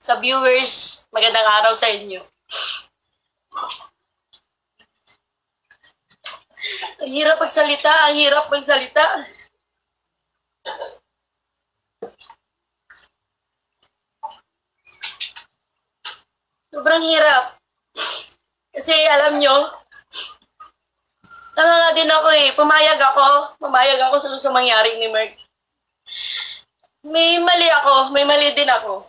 sa viewers, magandang araw sa inyo. Ang hirap magsalita, ang hirap magsalita. Sobrang hirap. Kasi alam nyo, tanga din ako eh. Pumayag ako sa mangyari ni Merck. May mali ako, may mali din ako.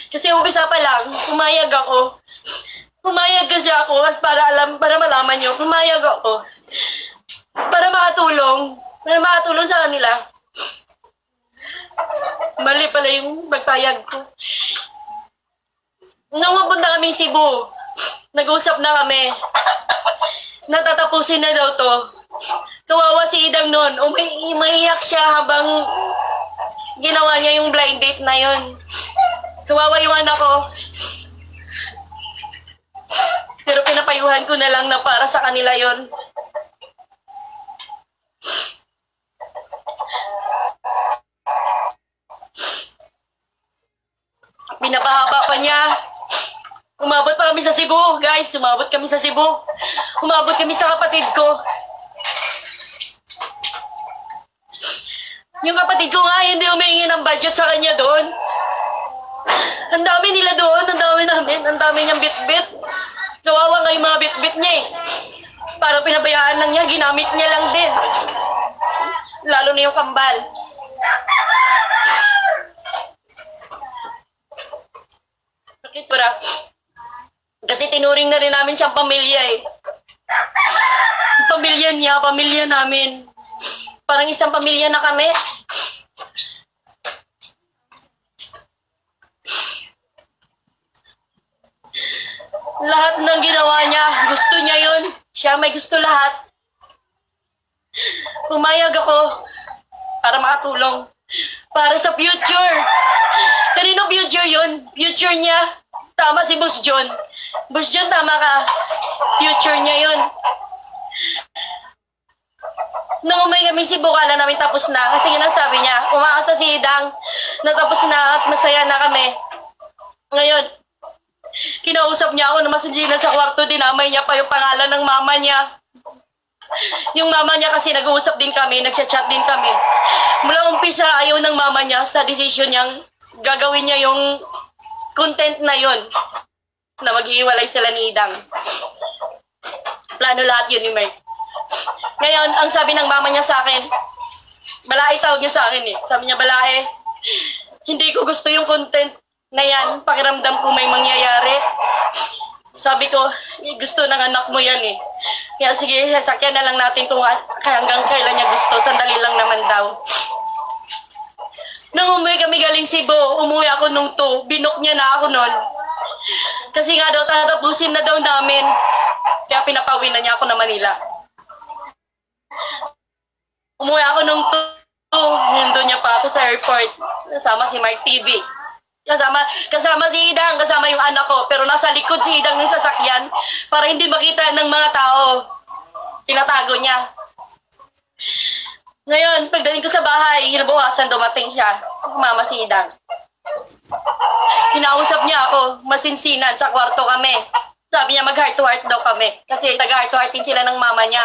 Kasi umpisa pa lang, pumayag ako. Pumayag kasi ako para malaman nyo, pumayag ako. Para makatulong sa kanila. Mali pala yung magpayag ko. Nung mapunta kami Cebu, nag-usap na kami. Natatapusin na daw to. Kawawa si Idang noon. Umiiyak siya habang ginawa niya yung blind date na yun. Kawawa yung anak ko. Pero pinapayuhan ko na lang na para sa kanila yon. Pinapahaba pa niya. Umabot pa kami sa Cebu, guys. Umabot kami sa Cebu. Umabot kami sa kapatid ko. Yung kapatid ko nga, hindi humingi ng budget sa kanya doon. Ang dami nila doon, ang dami namin, ang dami niyang bit-bit. Kawawa nga yung mga bit-bit niya eh. Para pinabayaan lang niya, ginamit niya lang din. Lalo na yung kambal. Bakit para? Kasi tinuring na rin namin siyang pamilya eh. Yung pamilya niya, pamilya namin. Parang isang pamilya na kami. Lahat ng ginawa niya, gusto niya yun. Siya may gusto lahat. Pumayag ako para makatulong. Para sa future. Kanino future yun? Future niya. Tama si Boss John. Boss John, tama ka. Future niya yun. Nung umay kami Cebu, kala namin tapos na. Kasi yun ang sabi niya. Umaasa si Idang na tapos na at masaya na kami. Ngayon, kinausap niya ako na masanjinan sa kwarto. Dinamay niya pa yung pangalan ng mama niya. Yung mama niya kasi nag-uusap din kami, nagchat-chat din kami. Mula umpisa, ayaw ng mama niya sa decision niyang gagawin niya yung content na yun. Na maghihiwalay sila ni Idang. Plano lahat yun ni Merck. Ngayon, ang sabi ng mama niya sa akin, Balae tawag niya sa akin eh. Sabi niya, Balae, hindi ko gusto yung content na yan. Pakiramdam ko may mangyayari. Sabi ko, gusto ng anak mo yan eh. Kaya sige, sasakyan na lang natin kung hanggang kailan niya gusto. Sandali lang naman daw. Nung umuwi kami galing Cebu, umuwi ako nung binok niya na ako nun. Kasi nga daw, tatapusin na daw namin. Kaya pinapauwi na niya ako na Manila. Umuwi ako nung nandun niya pa ako sa airport. Kasama si Mark TV. Kasama si Idang, kasama yung anak ko. Pero nasa likod si Idang ng sasakyan para hindi makita ng mga tao. Tinatago niya. Ngayon, pagdating ko sa bahay, hinabawasan dumating siya. Mama si Idang. Kinausap niya ako, masinsinan, sa kwarto kami. Sabi niya mag-heart to heart daw kami. Kasi taga-heart to heart din sila ng mama niya.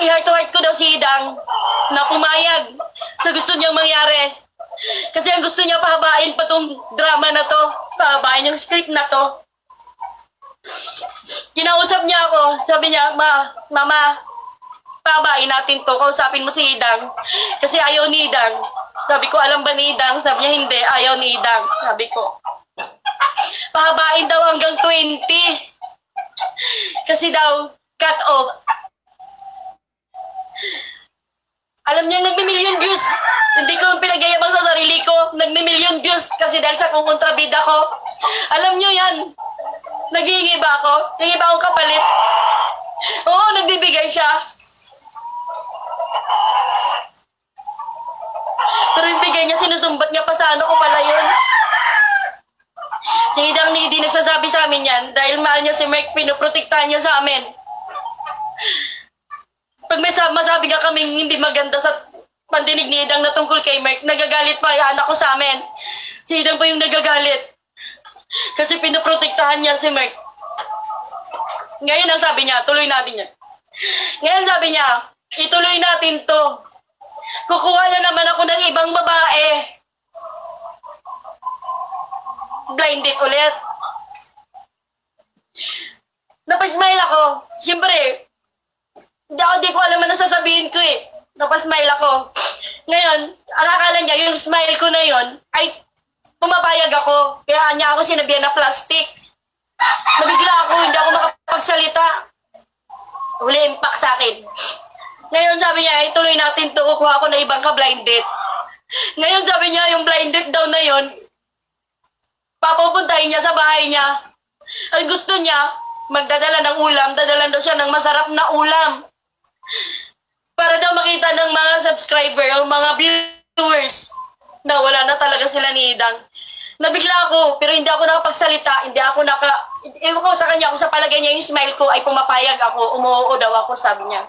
I-heart to heart ko daw si Idang na pumayag sa gusto niyang mangyari. Kasi ang gusto niya pahabain pa tong drama na to. Pahabain yung script na to. Kinausap niya ako. Sabi niya, Mama, pahabain natin to. Kausapin mo si Idang. Kasi ayaw ni Idang. Sabi ko, alam ba ni Idang? Sabi niya, hindi. Ayaw ni Idang. Sabi ko, pahabain daw hanggang 20. Kasi daw, cut off. Alam niya, nagmi-million views. Hindi ko pinagayabang sa sarili ko. Nagmi-million views kasi dahil sa kontrabida ko. Alam niyo yan. Naghihingi ba ako? Naghihingi ba akong kapalit? Oo, nagbibigay siya. Pero yung bigay niya, sinusumbat niya pa sa ano ko pala yun. Si Idang hindi nagsasabi sa amin yan dahil mahal niya si Merck, pinoprotektahan niya sa amin. Pag may masabi ka kaming hindi maganda sa pandinig ni Idang na tungkol kay Merck, nagagalit pa yung anak ko sa amin. Si Idang pa yung nagagalit. Kasi pinoprotektahan niya si Mark. Ngayon ang sabi niya, tuloy natin yan. Ngayon sabi niya, ituloy natin to. Kukuha na naman ako ng ibang babae. Blind date ulit. Napasmile ako. Siyempre, di ko alam na sasabihin ko eh. Napasmile ako. Ngayon, ang akala niya, yung smile ko na yon ay pumapayag ako. Kaya niya ako sinabihan na plastic. Nabigla ako, hindi ako makapagsalita. Huli impact sa akin. Ngayon sabi niya, tuloy natin to, kukuha ako na ibang ka-blind date. Ngayon sabi niya, yung blind date daw na yon, papupuntahin niya sa bahay niya. Ang gusto niya, magdadala ng ulam, dadalan daw siya ng masarap na ulam. Para daw makita ng mga subscriber o mga viewers na wala na talaga sila ni Idang. Nabigla ako, pero hindi ako nakapagsalita, ewan ko sa kanya, kung sa palagay niya yung smile ko ay pumapayag ako, umuoo daw ako, sabi niya.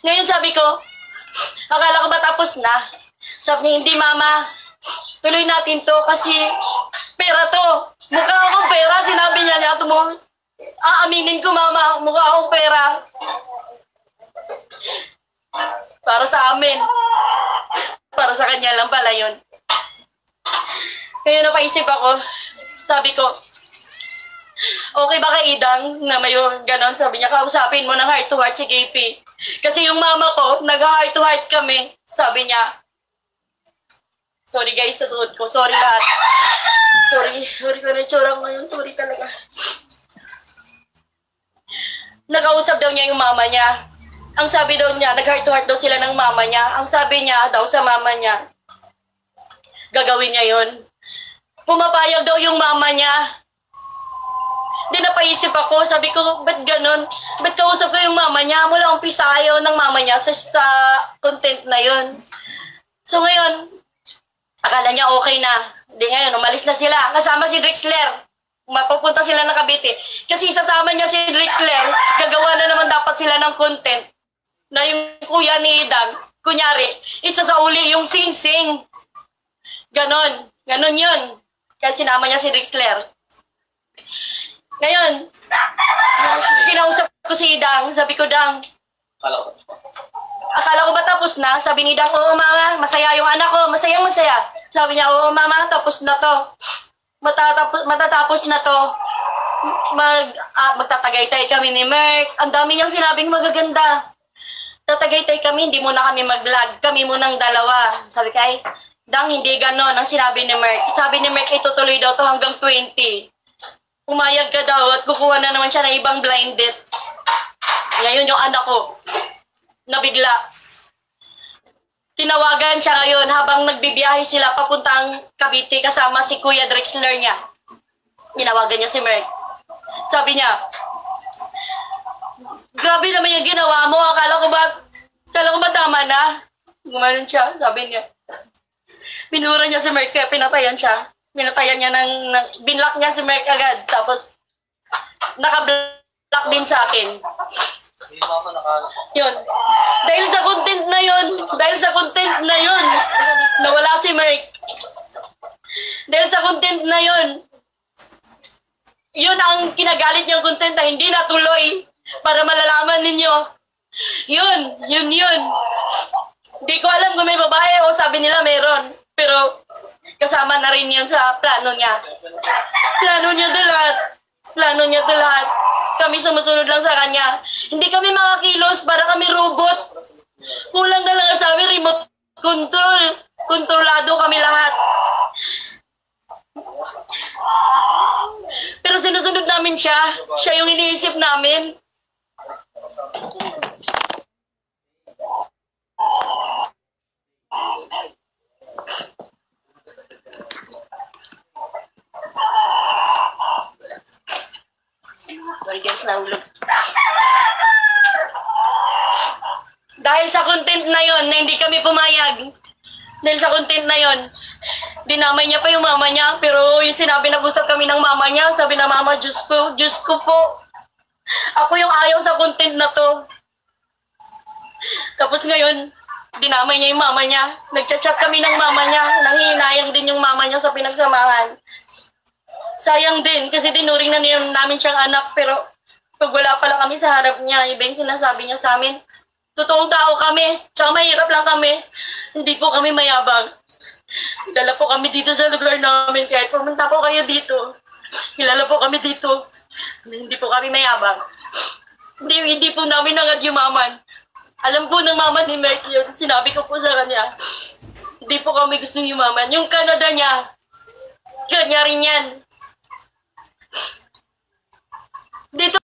Ngayon sabi ko, akala ko ba tapos na? Sabi niya, hindi mama, tuloy natin to kasi pera to. Mukha akong pera, sinabi niya aaminin ko mama, mukha akong pera. Para sa amin. Para sa kanya lang pala yun. Ngayon napaisip ako, sabi ko, okay ba kay Idang na may ganon? Sabi niya, kausapin mo ng heart to heart si KP. Kasi yung mama ko, nag-heart to heart kami. Sabi niya, sorry guys sa suot ko, sorry lahat. Sorry ko na itsura ko ngayon, sorry talaga. Nakausap daw niya yung mama niya. Ang sabi daw niya, nag-heart to heart daw sila ng mama niya. Ang sabi niya daw sa mama niya, gagawin niya yun. Pumapayag daw yung mama niya. Di napaisip ako, sabi ko, ba't ganon? Ba't kausap ko yung mama niya? Mula umpisa ayaw ng mama niya sa content na yun. So ngayon, akala niya okay na. Di ngayon, umalis na sila. Kasama si Drexler. Mapupunta sila ng Cavite. Kasi sasama niya si Drexler, gagawa na naman dapat sila ng content na yung kuya ni Idang, kunyari, isa sa uli yung sing-sing. Ganon yun. Kaya sinama niya si Drexler. Ngayon, kinausap ko si Idang, sabi ko, Dang, akala ko ba tapos na? Sabi ni Dang, oo mama, masaya yung anak ko, masayang-masaya. Sabi niya, oo mama, tapos na to. Matatapos na to. Magtatagaytay kami ni Merk. Ang dami niyang sinabing magaganda. Tatagaytay kami, hindi muna kami mag-vlog. Kami munang dalawa. Sabi kay, Dang, hindi ganon ang sinabi ni Merk. Sabi ni Merk, itutuloy daw to hanggang 20. Umayag ka daw at kukuha na naman siya ng ibang blind date. Ngayon yung anak ko, nabigla. Tinawagan siya ngayon habang nagbibiyahe sila papuntang Cavite kasama si Kuya Drexler niya. Tinawagan niya si Merk. Sabi niya, grabe naman yung ginawa mo. Akala ko ba tama na? Gumanon siya, sabi niya. Binura niya si Merk kaya pinatayan siya. Pinatayan niya binlock niya si Merk agad. Tapos, naka-block din sa akin. Yun. Dahil sa content na yun, nawala si Merk. Dahil sa content na yun, yun ang kinagalit niyang content na hindi natuloy para malalaman ninyo. Yun. Di ko alam kung may babae o sabi nila meron. Pero kasama na rin yun sa plano niya. Plano niya to lahat. Kami sumusunod lang sa kanya. Hindi kami makakilos para kami robot. Kulang na lang sa amin remote control. Kontrolado kami lahat. Pero sinusunod namin siya. Siya yung iniisip namin. Sorry guys, nahulog. Dahil sa content na yon na hindi kami pumayag. Dahil sa content na yon, dinamay niya pa yung mama niya. Pero yung sinabi, nag-usap kami ng mama niya. Sabi na, mama, Diyos ko po. Ako yung ayaw sa content na to. Tapos ngayon, dinamay niya yung mama niya. Nagchat-chat kami ng mama niya. Nanghihinayang din yung mama niya lang sa pinagsamahan. Sayang din kasi tinuring na niya namin siyang anak, pero pag wala pa lang kami sa harap niya, iba yung sinasabi niya sa amin. Totoong tao kami, tsaka mahirap lang kami. Hindi po kami mayabang. Kilala po kami dito sa lugar namin, kahit pumunta po kayo dito. Kilala po kami dito. Hindi po kami mayabang. Hindi po namin nangad yumaman. Alam po ng mama ni Mert yun. Sinabi ko po sa kanya, hindi po kami gustong yumaman. Yung Canada niya, kanya rin yan. Dito